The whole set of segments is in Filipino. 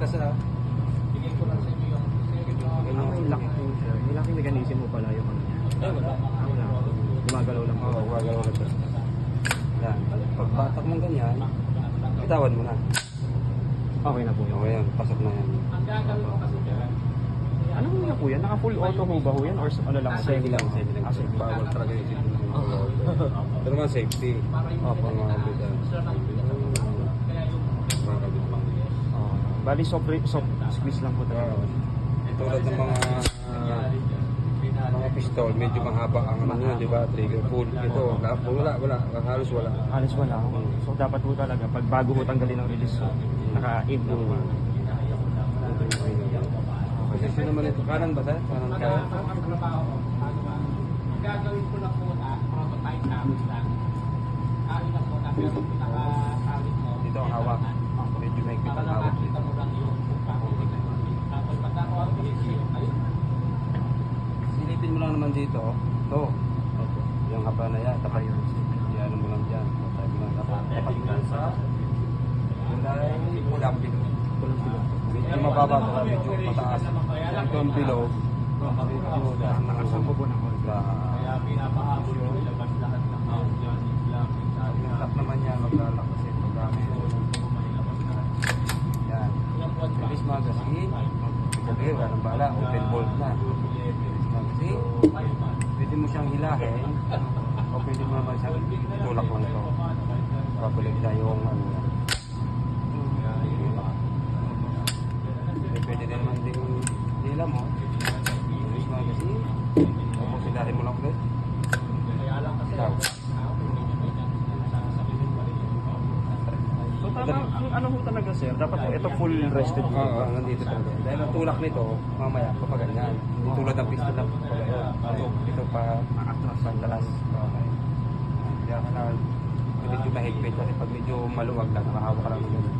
sa... Bigay ko lang sa inyo yung... May lock po siya. May locking mechanism mo pala yung ano niya. Wala. Wala. Gumagalaw lang po. Oo, gumagalaw na siya. Yan. Pagbatak mong ganyan, bitawan mo na. Okay na po yun. Okay yan, pasok na yan. Ang gagawin ko kasi dyan, Ano mo yan po yan? Naka full auto ho ba ho yan? Or ano lang? Safety lang, safety lang. Safety. Bawal talaga yung safety lang. Pero mga safety. Opo. Mga kabitan. kaya yung... Mga kabitan. Oh. Bali soft squeeze lang po talaga. Tulad ng mga pistol, medyo mahaba ang ano yun, di ba? Trigger pull. Ito, wala. Halos wala. Halos wala ho. So dapat po talaga, pag bago ho tanggalin ang release, naka-aim lang po. Posisyon naman ito. Kanan ba tayo? Kanan Pag tayo. ang trabaho ko, ang gagawin ko lang muna, prototype namin lang. Kain lang muna, pero pinaka-salit mo. Dito ang hawak. Medyo may Para ang hawak. nakakita mo lang yung pagkakulit. Tapos pagka ako ang pinisiyo, ayun. Silipin mo lang naman dito. Ito. Yung haba na yan. Tapat yun. Yan mo lang dyan. Sabi mo lang tapat. Tapat lang sa... Kulay. Kulang bilog. Medyo mababa ito. Medyo mataas. Ito ang bilog. Medyo Nakasampo po ng hold. Kaya pinapahabol yung ilabas lahat ng mount yan. Yung tap naman yan. Maglalak kasi programme. Yan. Release magazine. Sabi, wala nang bala. Open bolt na. Release magazine. Pwede mo siyang hilahin. O pwede mo naman siyang tulak lang ito. Pabalik na yung ano yan. Pwede din naman din hila mo. Release magazine. Tapos hilahin mo lang ulit. Ikaw. So tama, ang ano ho talaga sir, dapat po ito full rested po. Oo, nandito talaga. Dahil ang tulak nito, mamaya, papaganyan. Hindi tulad ng pistol na papagayon. Ito pa, Atras ang talas. Okay. Kaya kailangan medyo mahigpit kasi pag medyo maluwag lang, nakahawak ka lang ng gano'n.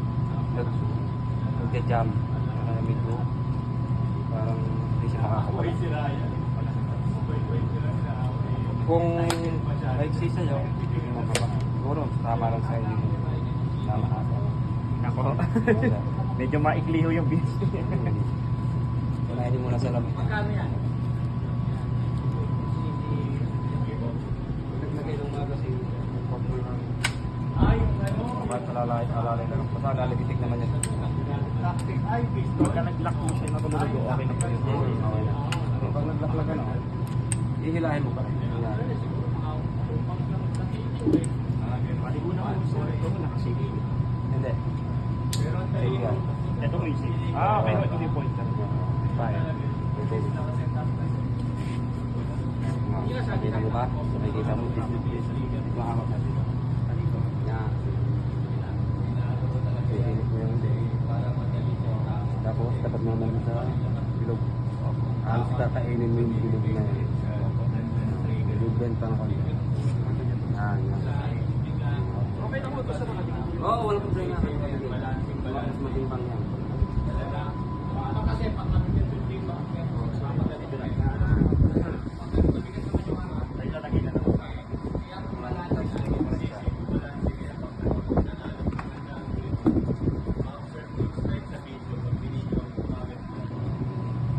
Nagja-jam. Kaya medyo parang hindi siya makakabalik. Kung maigsi sa'yo, siguro tama lang sa inyo. Tama ako. Nako. Medyo maikli ho yung beats. Kunahin mo na sa lamig. Magkano yan? Naglagay ng magazine. Ay, yung ano? Bakit alalay na lang. Basta lalagitik naman yan. Plastic ay, pistol. Pagka nag-lock po siya, natulog ko, okay na po yun. Okay na. Pag naglaklak ano, ihilahin mo pa rin. Maligo na po sir, ito nakasige. Hindi. Ihilahin. Ito may sige. Okay, ito yung pointer. Fire. Nakikita mo ba? Nakikita mo. Dito ang na dito. Yan. Ihinit mo yung tapos tapat mo naman sa bilog. Halos kakainin mo yung bilog na yun. Bilog din pa ng konti. Yan. Okay na po ito sa mga Oo, walang problema. Mas matimbang yan. Ano kasi, pag nag-15 ba?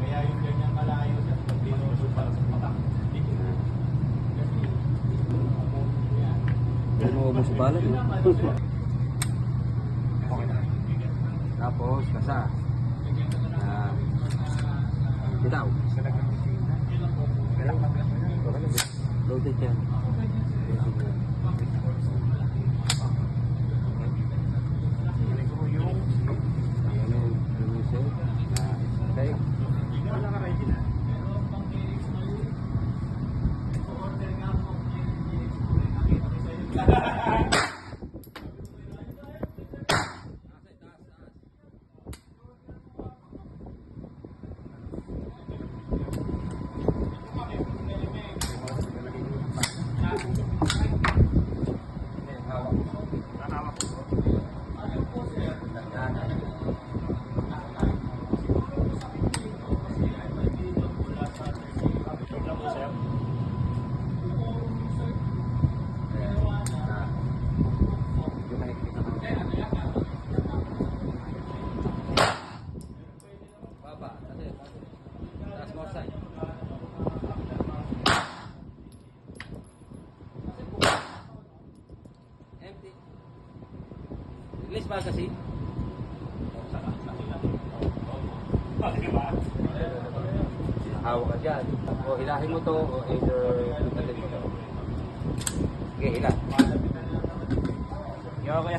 Kaya yung ganyan malayo sa pagdinoso para sa patak. Hindi mo ubos sa balat. Okay na. Tapos, kasa. Yan. Bitaw. Loaded yan. Okay. Release ba kasi? Nakahawa ka dyan. O hilahin mo to o either pagkatin mo to. Okay, hila. Yo, kaya.